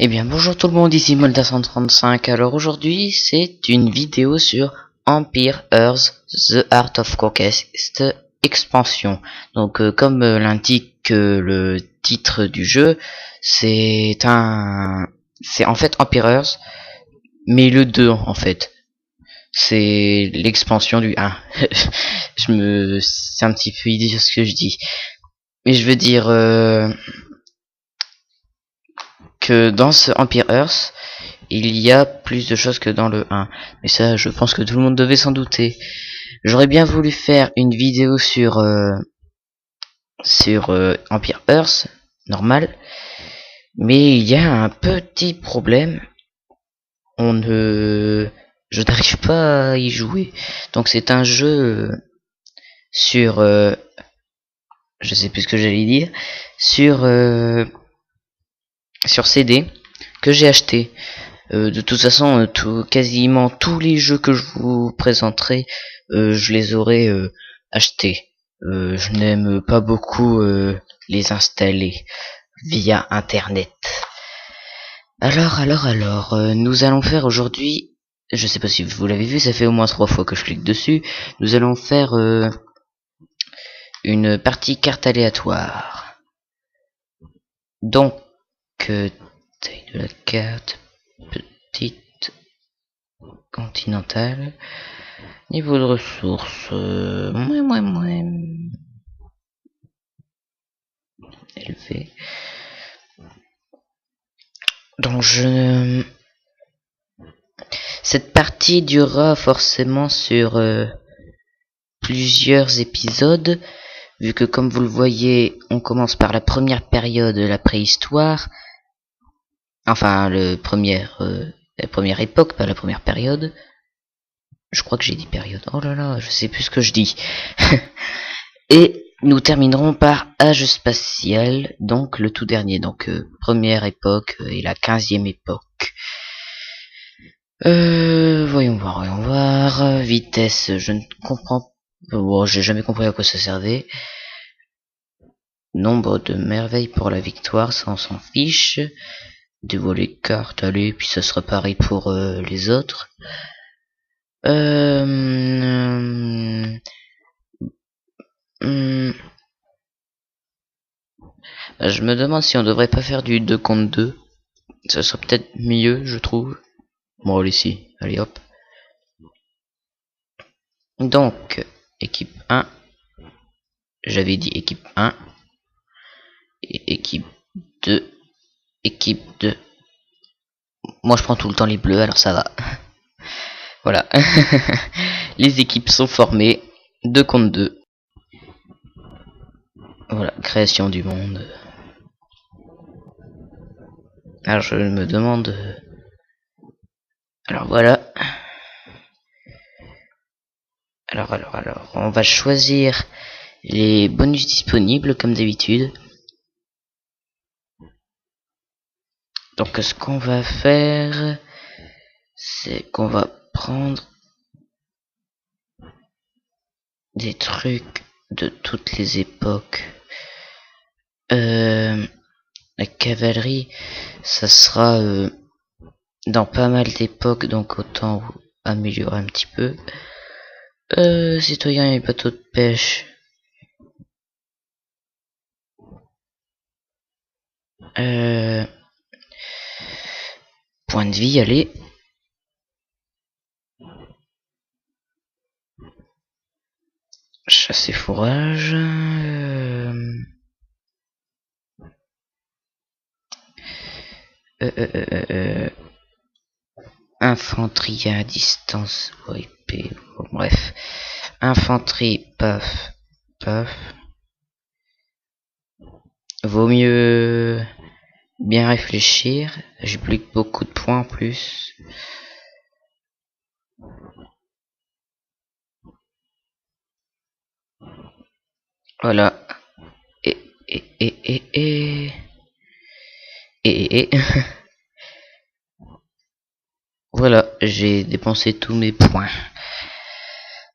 Eh bien bonjour tout le monde, ici Molda135. Alors aujourd'hui c'est une vidéo sur Empire Earth The Art of Conquest expansion. Donc comme l'indique le titre du jeu, c'est en fait Empire Earth, mais le 2 en fait. C'est l'expansion du 1. C'est un petit peu idiot ce que je dis. Mais je veux dire que dans ce Empire Earth, il y a plus de choses que dans le 1. Mais ça, je pense que tout le monde devait s'en douter. J'aurais bien voulu faire une vidéo sur Empire Earth, normal. Mais il y a un petit problème. Je n'arrive pas à y jouer. Donc c'est un jeu sur... je sais plus ce que j'allais dire. Sur CD que j'ai acheté. De toute façon, quasiment tous les jeux que je vous présenterai, je les aurai achetés. Je n'aime pas beaucoup les installer via internet. Alors, nous allons faire aujourd'hui, je sais pas si vous l'avez vu, ça fait au moins 3 fois que je clique dessus, nous allons faire une partie carte aléatoire. Donc, taille de la carte, petite, continentale, niveau de ressources, élevé. Donc cette partie durera forcément sur plusieurs épisodes, vu que comme vous le voyez, on commence par la première période de la préhistoire, enfin la première époque, pas la première période. Je crois que j'ai dit période. Oh là là, je sais plus ce que je dis. Et nous terminerons par âge spatial, donc le tout dernier, donc première époque et la 15e époque. Voyons voir. Vitesse, je ne comprends pas. Bon, j'ai jamais compris à quoi ça servait. Nombre de merveilles pour la victoire, ça on s'en fiche. Dévoiler carte, allez, puis ça sera pareil pour les autres. Je me demande si on devrait pas faire du 2 contre 2. Ça serait peut-être mieux, je trouve. Bon, allez, allez hop. Donc, équipe 1. J'avais dit équipe 1. Et équipe 2. Équipe 2. Moi, je prends tout le temps les bleus, alors ça va. Voilà. Les équipes sont formées. 2 contre 2. Voilà, création du monde. Alors, je me demande... Alors, voilà. Alors, on va choisir les bonus disponibles, comme d'habitude. Donc, ce qu'on va faire, c'est qu'on va prendre des trucs de toutes les époques. La cavalerie, ça sera dans pas mal d'époques, donc autant améliorer un petit peu. Citoyens et bateaux de pêche. Point de vie, allez. Chasse et fourrage. Infanterie à distance, épée, bon, bref. Infanterie, paf, paf. Vaut mieux bien réfléchir. J'ai plus que beaucoup de points en plus. Voilà. Et voilà, j'ai dépensé tous mes points.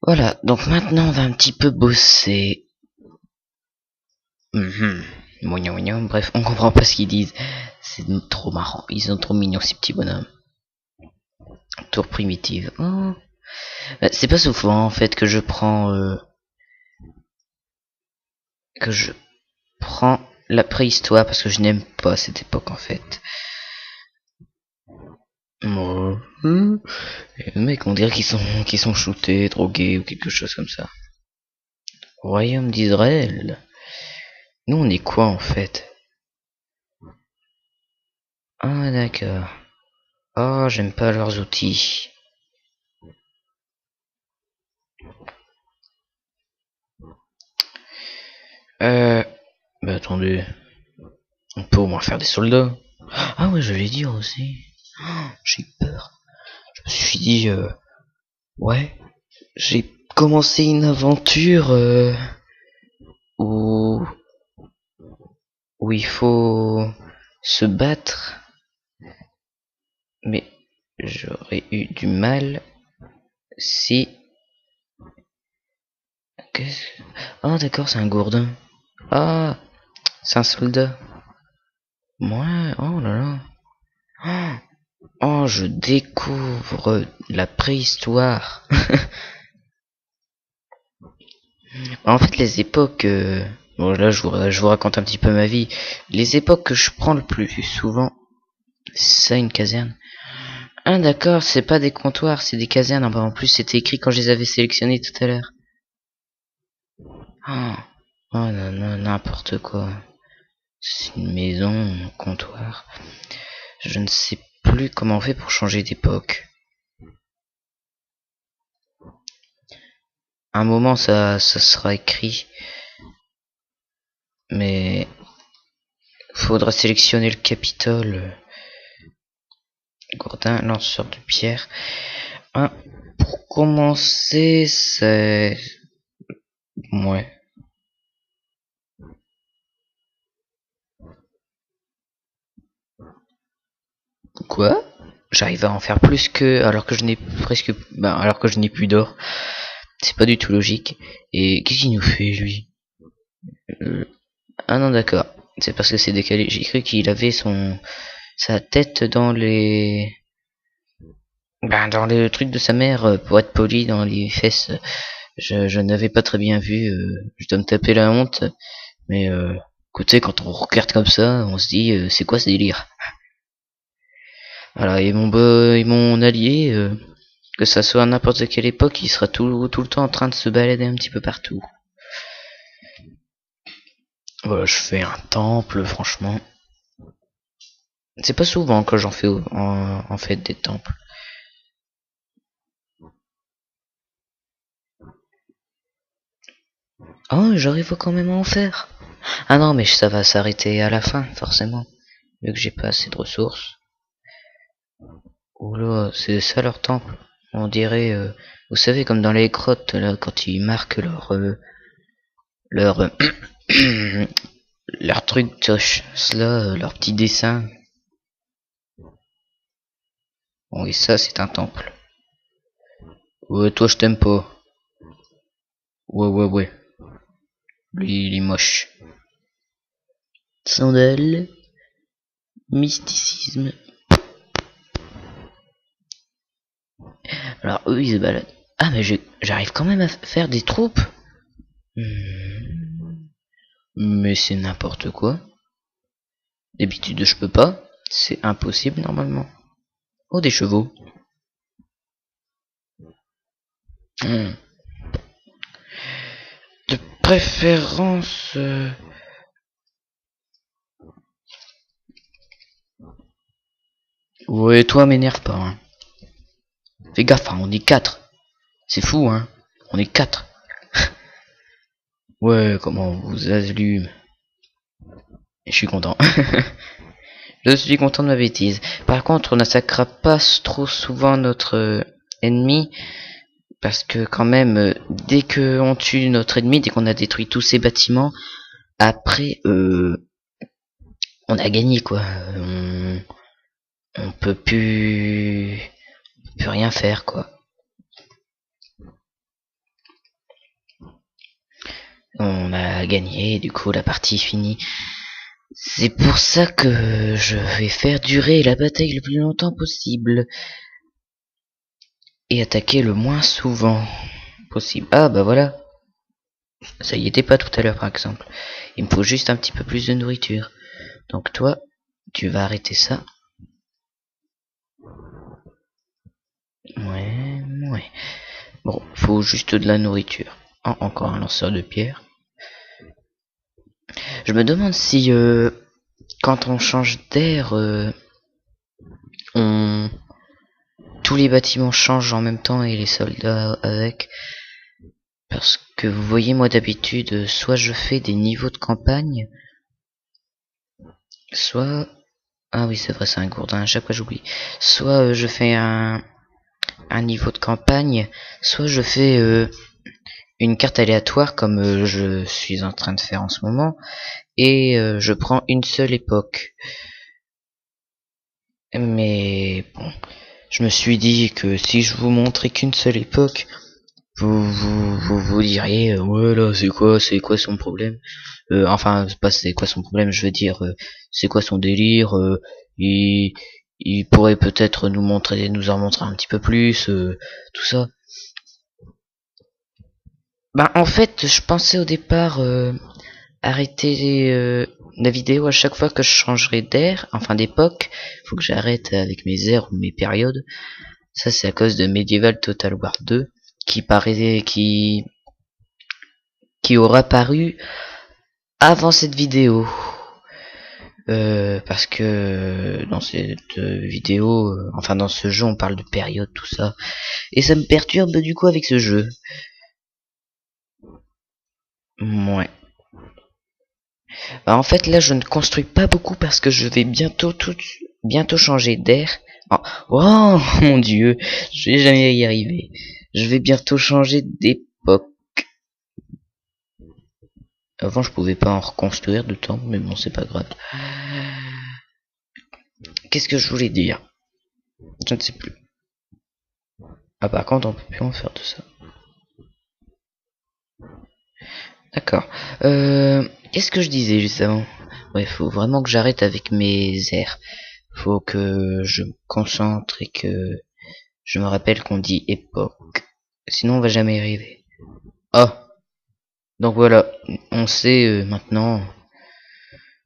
Voilà, donc maintenant on va un petit peu bosser. Moignon, moignon. Bref, on comprend pas ce qu'ils disent. C'est trop marrant. Ils sont trop mignons ces petits bonhommes. Tour primitive. Oh. C'est pas souvent en fait que je prends la préhistoire parce que je n'aime pas cette époque en fait. Moi, les mecs on dirait qu'ils sont shootés, drogués ou quelque chose comme ça. Royaume d'Israël. Nous on est quoi en fait? Ah d'accord. Oh j'aime pas leurs outils. Bah attendez. On peut au moins faire des soldats. Ah ouais je l'ai dit aussi. Oh, j'ai peur. Je me suis dit ouais. J'ai commencé une aventure où il faut se battre, mais j'aurais eu du mal si... Ah d'accord, c'est un gourdin. Ah, c'est un soldat. Moi, oh là là. Oh, je découvre la préhistoire. En fait, les époques... Bon là, je vous raconte un petit peu ma vie. Les époques que je prends le plus souvent, c'est ça une caserne. Ah d'accord, c'est pas des comptoirs, c'est des casernes. Ah, bah, en plus, c'était écrit quand je les avais sélectionnés tout à l'heure. Ah, oh non, non, n'importe quoi. C'est une maison, un comptoir. Je ne sais plus comment on fait pour changer d'époque. Un moment, ça sera écrit. Mais faudra sélectionner le Capitole. Gourdin, lanceur de pierre. Ah, pour commencer, c'est... Ouais. Quoi? J'arrive à en faire plus que... Alors que je n'ai presque... Ben, alors que je n'ai plus d'or. C'est pas du tout logique. Et qu'est-ce qu'il nous fait, lui? Ah non, d'accord. C'est parce que c'est décalé. J'ai cru qu'il avait sa tête dans les... Ben, dans le truc de sa mère, pour être poli, dans les fesses. Je n'avais pas très bien vu. Je dois me taper la honte. Mais écoutez, quand on regarde comme ça, on se dit, c'est quoi ce délire? Voilà, et mon allié, que ça soit à n'importe quelle époque, il sera tout le temps en train de se balader un petit peu partout. Voilà, je fais un temple, franchement. C'est pas souvent que j'en fais en fait des temples. Oh, j'arrive quand même à en faire. Ah non, mais ça va s'arrêter à la fin, forcément. Vu que j'ai pas assez de ressources. Oula, c'est ça leur temple. On dirait, vous savez, comme dans les grottes, là, quand ils marquent leur, leur truc, cela, leur petit dessin. Bon, et ça, c'est un temple. Ouais, toi, je t'aime pas. Ouais, ouais, ouais. Lui, il est moche. Sandales, mysticisme. Alors, eux, ils se baladent. Ah, mais j'arrive quand même à faire des troupes. Mais c'est n'importe quoi. D'habitude, je peux pas. C'est impossible, normalement. Oh, des chevaux. Hmm. De préférence... Ouais, toi, m'énerve pas, hein. Fais gaffe, hein, on est 4. C'est fou, hein. On est 4. Ouais, comment on vous allume. Et je suis content. Je suis content de ma bêtise. Par contre, on n'attaquera pas trop souvent notre ennemi. Parce que quand même, dès qu'on tue notre ennemi, dès qu'on a détruit tous ses bâtiments, après, on a gagné, quoi. On peut plus rien faire, quoi. On a gagné, du coup, la partie est finie. C'est pour ça que je vais faire durer la bataille le plus longtemps possible. Et attaquer le moins souvent possible. Ah bah voilà. Ça y était pas tout à l'heure par exemple. Il me faut juste un petit peu plus de nourriture. Donc toi, tu vas arrêter ça. Ouais. Bon, faut juste de la nourriture. Oh, encore un lanceur de pierre. Je me demande si quand on change d'air, on tous les bâtiments changent en même temps et les soldats avec. Parce que vous voyez, moi d'habitude, soit je fais des niveaux de campagne, soit... Ah oui, c'est vrai, c'est un gourdin, à chaque fois j'oublie. Soit je fais un niveau de campagne, soit je fais une carte aléatoire comme je suis en train de faire en ce moment, et je prends une seule époque. Mais bon, je me suis dit que si je vous montrais qu'une seule époque, vous diriez ouais là c'est quoi son problème, enfin c'est pas c'est quoi son problème, je veux dire c'est quoi son délire, il pourrait peut-être nous en montrer un petit peu plus, tout ça. Bah en fait je pensais au départ arrêter la vidéo à chaque fois que je changerai d'air, enfin d'époque. Faut que j'arrête avec mes aires ou mes périodes. Ça c'est à cause de Medieval Total War 2 qui aura paru avant cette vidéo. Parce que dans cette vidéo, enfin dans ce jeu on parle de période, tout ça. Et ça me perturbe du coup avec ce jeu. Ouais. Bah, en fait là je ne construis pas beaucoup parce que je vais bientôt changer d'air. Oh, oh mon dieu, je vais jamais y arriver. Je vais bientôt changer d'époque. Avant je pouvais pas en reconstruire de temps, mais bon c'est pas grave. Qu'est-ce que je voulais dire? Je ne sais plus. Ah par contre on peut plus en faire de ça. D'accord. Qu'est-ce que je disais juste avant? Ouais, faut vraiment que j'arrête avec mes airs. Faut que je me concentre et que je me rappelle qu'on dit époque. Sinon on va jamais y arriver. Ah, donc voilà, on sait maintenant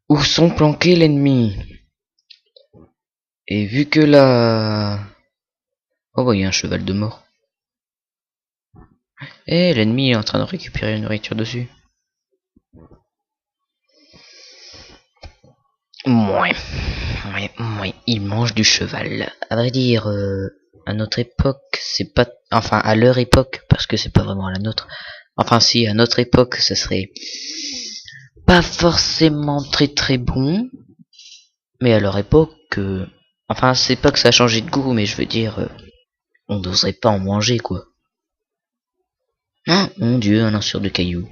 où sont planqués l'ennemi. Et vu que là... Oh, bah, il y a un cheval de mort. Eh, l'ennemi est en train de récupérer la nourriture dessus. Mouais, il mange du cheval. À vrai dire, à notre époque, c'est pas... Enfin, à leur époque, parce que c'est pas vraiment à la nôtre. Enfin, si, à notre époque, ça serait pas forcément très bon. Mais à leur époque... Enfin, c'est pas que ça a changé de goût, mais je veux dire... on n'oserait pas en manger, quoi. Ah, mon dieu, un lanceur de cailloux.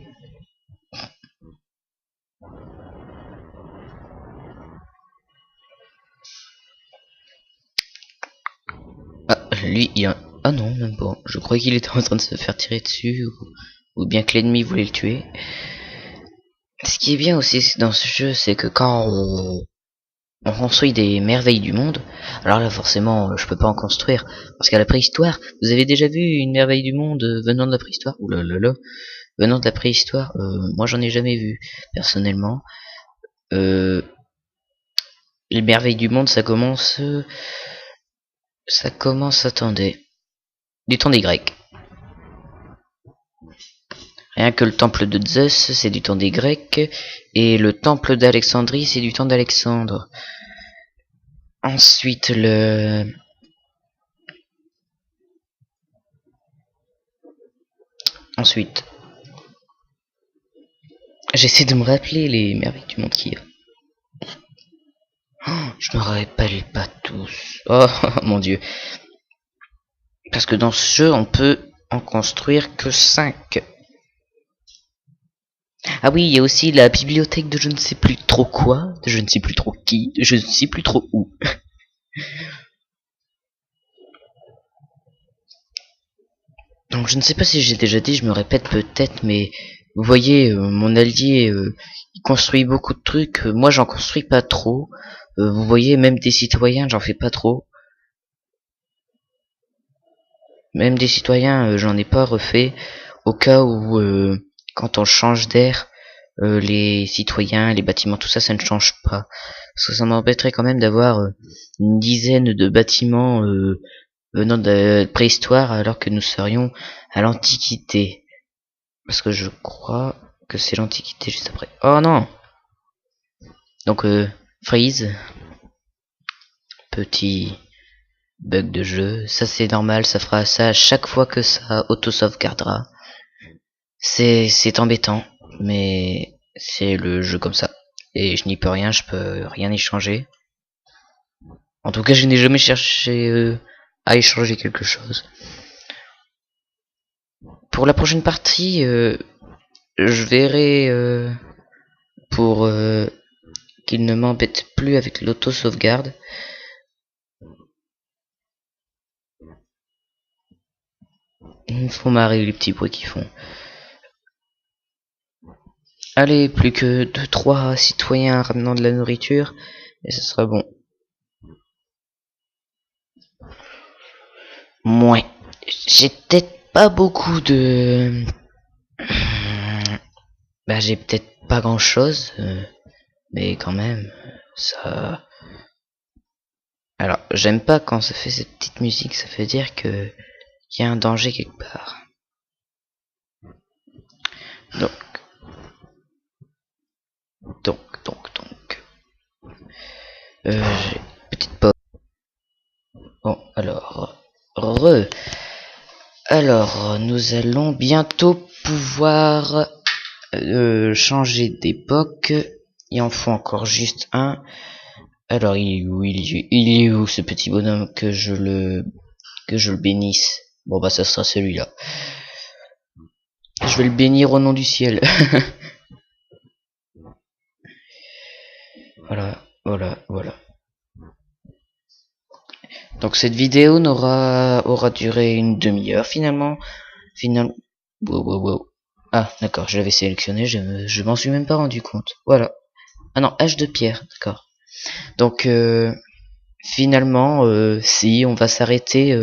Ah, lui, il y a... Ah non, même pas. Je croyais qu'il était en train de se faire tirer dessus, ou bien que l'ennemi voulait le tuer. Ce qui est bien aussi dans ce jeu, c'est que quand on construit des merveilles du monde, alors là forcément je peux pas en construire, parce qu'à la préhistoire, vous avez déjà vu une merveille du monde venant de la préhistoire? Ouh là là là, venant de la préhistoire, moi j'en ai jamais vu, personnellement. Les merveilles du monde, attendez, du temps des Grecs. Rien que le temple de Zeus, c'est du temps des Grecs, et le temple d'Alexandrie, c'est du temps d'Alexandre. Ensuite, Ensuite, j'essaie de me rappeler les merveilles du monde qu'il y a. Oh, je me rappelle pas tous. Oh mon dieu. Parce que dans ce jeu, on peut en construire que 5. Ah oui, il y a aussi la bibliothèque de je ne sais plus trop quoi, de je ne sais plus trop qui, de je ne sais plus trop où. Donc je ne sais pas si j'ai déjà dit, je me répète peut-être, mais Vous voyez, mon allié, il construit beaucoup de trucs. Moi, j'en construis pas trop. Vous voyez, même des citoyens, j'en fais pas trop. Même des citoyens, j'en ai pas refait. Au cas où, quand on change d'air, les citoyens, les bâtiments, tout ça, ça ne change pas. Parce que ça m'embêterait quand même d'avoir une dizaine de bâtiments venant de préhistoire alors que nous serions à l'Antiquité. Parce que je crois que c'est l'Antiquité juste après. Oh non! Donc, freeze. Petit bug de jeu. Ça c'est normal, ça fera ça à chaque fois que ça auto-sauvegardera. C'est embêtant, mais c'est le jeu comme ça. Et je n'y peux rien, je peux rien y changer. En tout cas, je n'ai jamais cherché à échanger quelque chose. Pour la prochaine partie, je verrai pour qu'il ne m'embête plus avec l'auto-sauvegarde. Ils me font marrer les petits bruits qu'ils font. Allez, plus que 2-3 citoyens ramenant de la nourriture, et ce sera bon. Mouais. J'ai peut-être pas beaucoup de... Bah j'ai peut-être pas grand-chose, mais quand même, ça... Alors, j'aime pas quand ça fait cette petite musique, ça veut dire que y a un danger quelque part. Donc, j'ai petite pause. Bon, alors, nous allons bientôt pouvoir changer d'époque. Il en faut encore juste un. Alors, il est où ce petit bonhomme que je le bénisse? Bon bah ça sera celui-là. Je vais le bénir au nom du ciel. Voilà. Donc cette vidéo aura duré une demi-heure finalement. Wow. Ah d'accord, je l'avais sélectionné, je m'en suis même pas rendu compte. Voilà. Ah non, H de pierre, d'accord. Donc finalement, si on va s'arrêter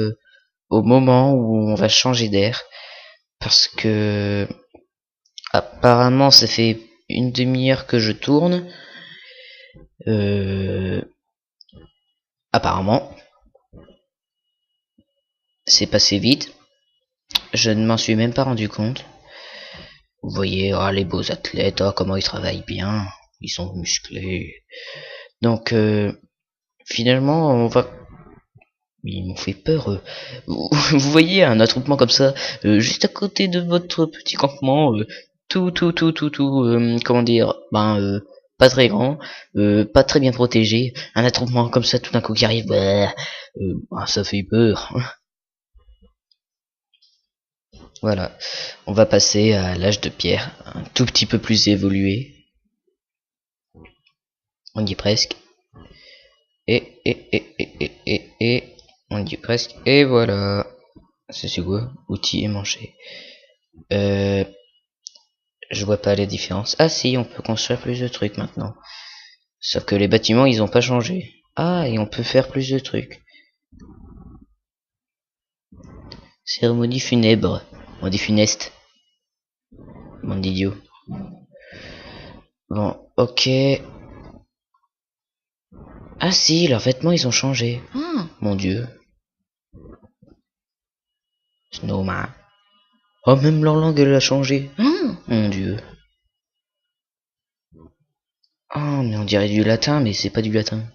au moment où on va changer d'air, parce que apparemment ça fait une demi-heure que je tourne. Apparemment, c'est passé vite. Je ne m'en suis même pas rendu compte. Vous voyez, oh, les beaux athlètes, oh, comment ils travaillent bien, ils sont musclés. Donc finalement, on va... Ils m'ont fait peur. Vous voyez un attroupement comme ça, juste à côté de votre petit campement, comment dire, pas très grand, pas très bien protégé. Un attroupement comme ça, tout d'un coup qui arrive, ça fait peur. Voilà, on va passer à l'âge de pierre, un tout petit peu plus évolué. On y est presque. Et on y est presque. Et voilà. C'est quoi? Outils et manger. Je vois pas la différence. Ah si, on peut construire plus de trucs maintenant. Sauf que les bâtiments, ils ont pas changé. Ah, et on peut faire plus de trucs. Cérémonie funèbre. On dit funeste. Mon idiot. Bon, ok. Ah si, leurs vêtements, ils ont changé. Mon dieu. Snowman. Oh, même leur langue, elle a changé. Mon dieu. Oh, mais on dirait du latin, mais c'est pas du latin.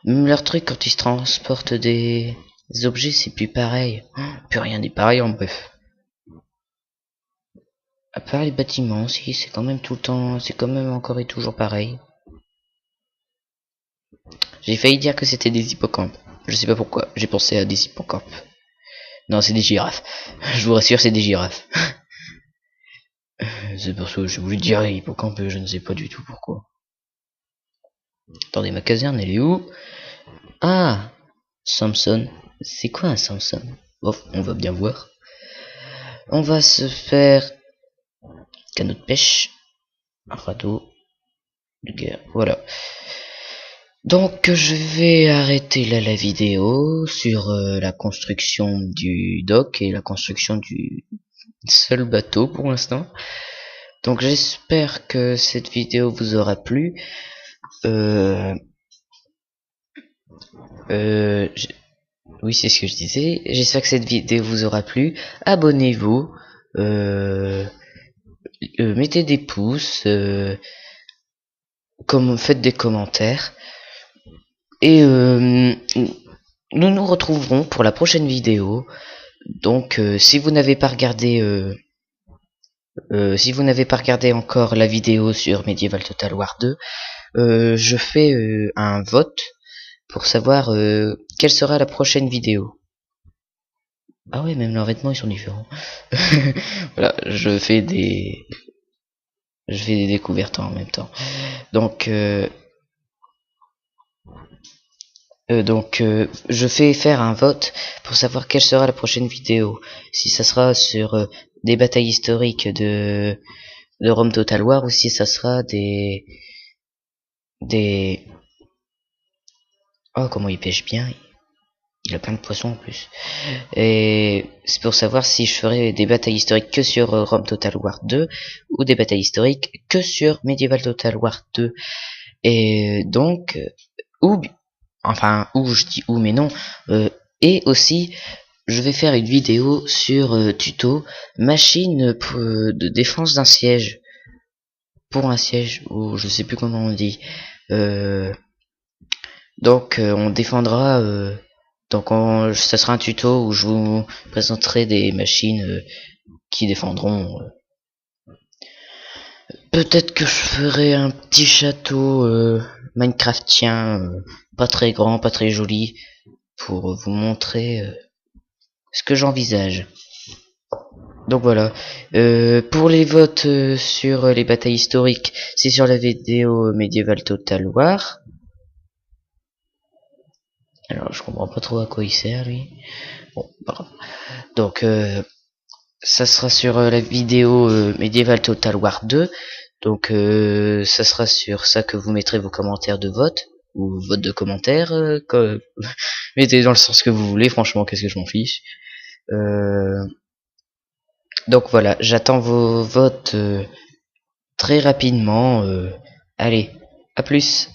Même leur truc, quand ils se transportent des objets, c'est plus pareil. Plus rien n'est pareil, en bref. À part les bâtiments, si, c'est quand même tout le temps, c'est quand même encore et toujours pareil. J'ai failli dire que c'était des hippocampes. Je sais pas pourquoi, j'ai pensé à des hippocampes. Non, c'est des girafes. Je vous rassure, c'est des girafes. C'est pour ça que j'ai voulu dire hippocampe, je ne sais pas du tout pourquoi. Attendez, ma caserne, elle est où? Ah, Samson. C'est quoi un Samson? Bon, on va bien voir. On va se faire canot de pêche, un radeau de guerre, voilà. Donc je vais arrêter là la vidéo sur la construction du dock et la construction du seul bateau pour l'instant. Donc j'espère que cette vidéo vous aura plu. Oui, c'est ce que je disais. J'espère que cette vidéo vous aura plu. Abonnez-vous. Mettez des pouces. Faites des commentaires. Et nous nous retrouverons pour la prochaine vidéo. Donc si vous n'avez pas regardé encore la vidéo sur Medieval Total War 2, je fais un vote pour savoir quelle sera la prochaine vidéo. Ah ouais, même leurs vêtements ils sont différents. Voilà, je fais des découvertes en même temps. Donc je fais faire un vote pour savoir quelle sera la prochaine vidéo. Si ça sera sur des batailles historiques de Rome Total War ou si ça sera des oh, comment il pêche bien. Il a plein de poissons en plus. Et c'est pour savoir si je ferai des batailles historiques que sur Rome Total War 2 ou des batailles historiques que sur Medieval Total War 2. Et donc, ou je dis ou mais non, et aussi je vais faire une vidéo sur tuto machine de défense d'un siège, pour un siège, ou je sais plus comment on dit. Donc on défendra, ça sera un tuto où je vous présenterai des machines qui défendront. Peut-être que je ferai un petit château Minecraftien, pas très grand, pas très joli, pour vous montrer ce que j'envisage. Donc voilà. Pour les votes sur les batailles historiques, c'est sur la vidéo Medieval Total War. Alors je comprends pas trop à quoi il sert lui. Bon, pas grave. Donc ça sera sur la vidéo Medieval Total War 2. Donc ça sera sur ça que vous mettrez vos commentaires de vote ou vote de commentaires. Mettez dans le sens que vous voulez. Franchement, qu'est-ce que je m'en fiche. Donc voilà, j'attends vos votes très rapidement. Allez, à plus.